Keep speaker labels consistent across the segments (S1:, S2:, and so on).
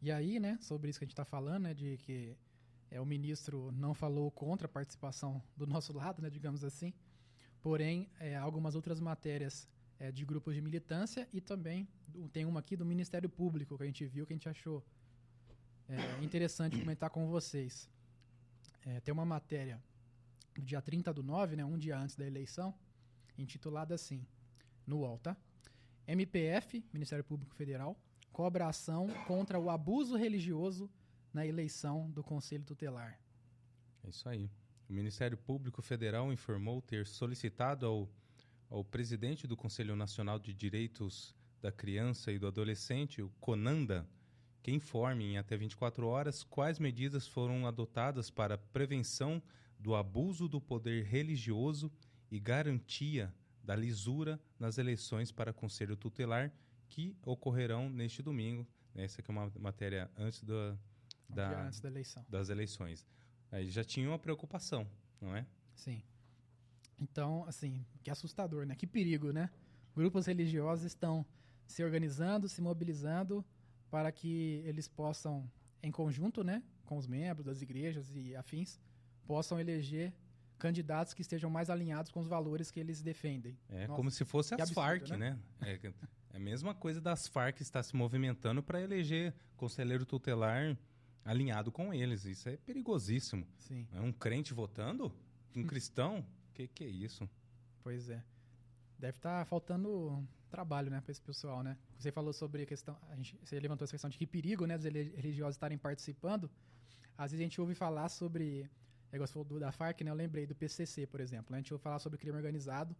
S1: E aí, né, sobre isso que a gente está falando, né, de que o ministro não falou contra a participação do nosso lado, né, digamos assim, porém, algumas outras matérias de grupos de militância e também tem uma aqui do Ministério Público que a gente viu, que a gente achou interessante comentar com vocês. Tem uma matéria do dia 30/9, né, um dia antes da eleição, intitulada assim, no UOL, tá? MPF, Ministério Público Federal, cobra ação contra o abuso religioso na eleição do Conselho Tutelar.
S2: É isso aí. O Ministério Público Federal informou ter solicitado ao presidente do Conselho Nacional de Direitos da Criança e do Adolescente, o CONANDA, que informe em até 24 horas quais medidas foram adotadas para prevenção do abuso do poder religioso e garantia da lisura nas eleições para Conselho Tutelar que ocorrerão neste domingo. Essa aqui é uma matéria antes
S1: Dia antes da eleição.
S2: Das eleições. Aí já tinha uma preocupação, não é?
S1: Sim. Então, assim, que assustador, né? Que perigo, né? Grupos religiosos estão se organizando, se mobilizando para que eles possam, em conjunto, né, com os membros das igrejas e afins, possam eleger candidatos que estejam mais alinhados com os valores que eles defendem.
S2: Nossa, como se fosse as absurdo, Farc, né? É a mesma coisa das Farc estar se movimentando para eleger conselheiro tutelar alinhado com eles. Isso é perigosíssimo.
S1: Sim.
S2: É um crente votando? Um cristão? Que é isso?
S1: Pois é. Deve estar faltando trabalho, né, para esse pessoal, né? Você falou sobre a questão, você levantou essa questão de que perigo, né, dos religiosos estarem participando. Às vezes a gente ouve falar sobre, você falou da Farc, né? Eu lembrei do PCC, por exemplo. Né? A gente ouve falar sobre crime organizado,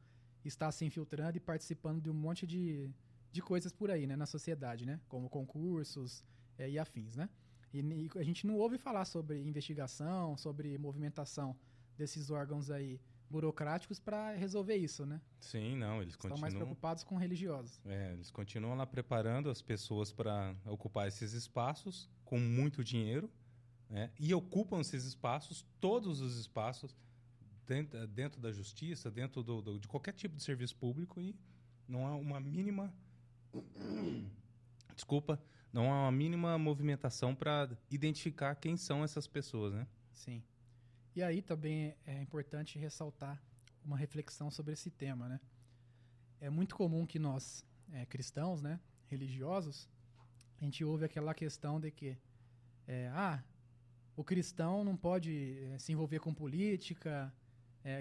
S1: está se infiltrando e participando de um monte de coisas por aí, né, na sociedade, né? Como concursos e afins, né? E a gente não ouve falar sobre investigação, sobre movimentação desses órgãos aí burocráticos para resolver isso, né?
S2: Sim, não, eles
S1: estão mais preocupados com religiosos.
S2: Eles continuam lá preparando as pessoas para ocupar esses espaços com muito dinheiro, né? E ocupam esses espaços, todos os espaços, dentro da justiça, dentro de qualquer tipo de serviço público, e não há uma mínima... não há uma mínima movimentação para identificar quem são essas pessoas, né?
S1: Sim. E aí também é importante ressaltar uma reflexão sobre esse tema, né? É muito comum que nós, cristãos, né, religiosos, a gente ouve aquela questão de que o cristão não pode se envolver com política,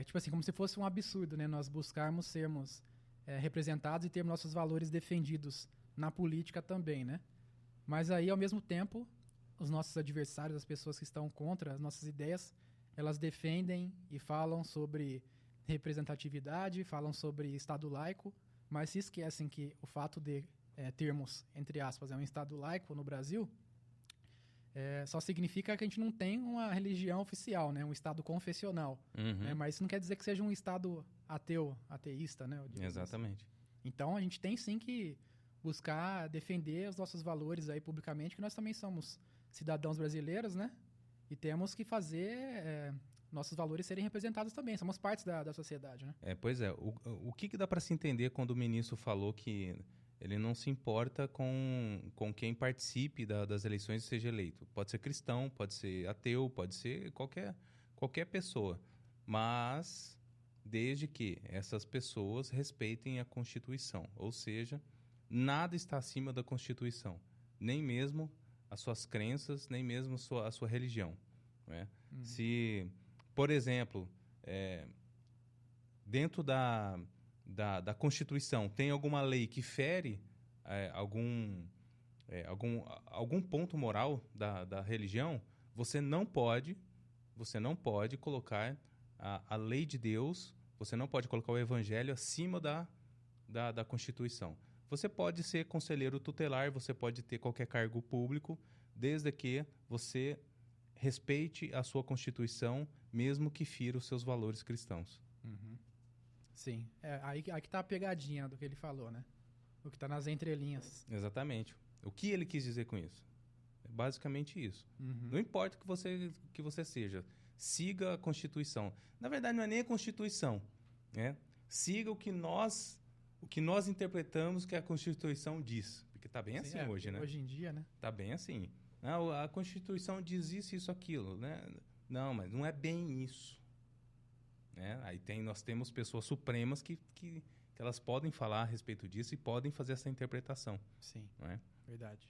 S1: tipo assim, como se fosse um absurdo, né? Nós buscarmos sermos representados e termos nossos valores defendidos na política também, né? Mas aí, ao mesmo tempo, os nossos adversários, as pessoas que estão contra as nossas ideias, elas defendem e falam sobre representatividade, falam sobre Estado laico, mas se esquecem que o fato de termos, entre aspas, um Estado laico no Brasil, só significa que a gente não tem uma religião oficial, né? Um Estado confessional.
S2: Uhum.
S1: Mas isso não quer dizer que seja um Estado ateísta, né?
S2: Exatamente.
S1: Assim. Então, a gente tem sim que buscar defender os nossos valores aí publicamente, que nós também somos cidadãos brasileiros, né? E temos que fazer nossos valores serem representados também. Somos partes da sociedade, né?
S2: Pois é. O que dá para se entender quando o ministro falou que ele não se importa com quem participe das eleições e seja eleito? Pode ser cristão, pode ser ateu, pode ser qualquer pessoa. Mas desde que essas pessoas respeitem a Constituição. Ou seja, nada está acima da Constituição. Nem mesmo as suas crenças, nem mesmo a sua religião. Né? Uhum. Se, por exemplo, dentro da Constituição tem alguma lei que fere algum ponto moral da religião, você não pode colocar a lei de Deus, você não pode colocar o evangelho acima da Constituição. Você pode ser conselheiro tutelar, você pode ter qualquer cargo público, desde que você respeite a sua Constituição, mesmo que fira os seus valores cristãos.
S1: Uhum. Sim. Aí que está a pegadinha do que ele falou, né? O que está nas entrelinhas.
S2: Exatamente. O que ele quis dizer com isso? É basicamente isso.
S1: Uhum.
S2: Não importa que você seja, siga a Constituição. Na verdade, não é nem a Constituição, né? Siga o que nós interpretamos que a Constituição diz. Porque está bem assim hoje, né?
S1: Hoje em dia, né?
S2: Está bem assim. Não, a Constituição diz isso, isso, aquilo, né? Não, mas não é bem isso. Né? Aí nós temos pessoas supremas que elas podem falar a respeito disso e podem fazer essa interpretação.
S1: Sim,
S2: não é?
S1: verdade.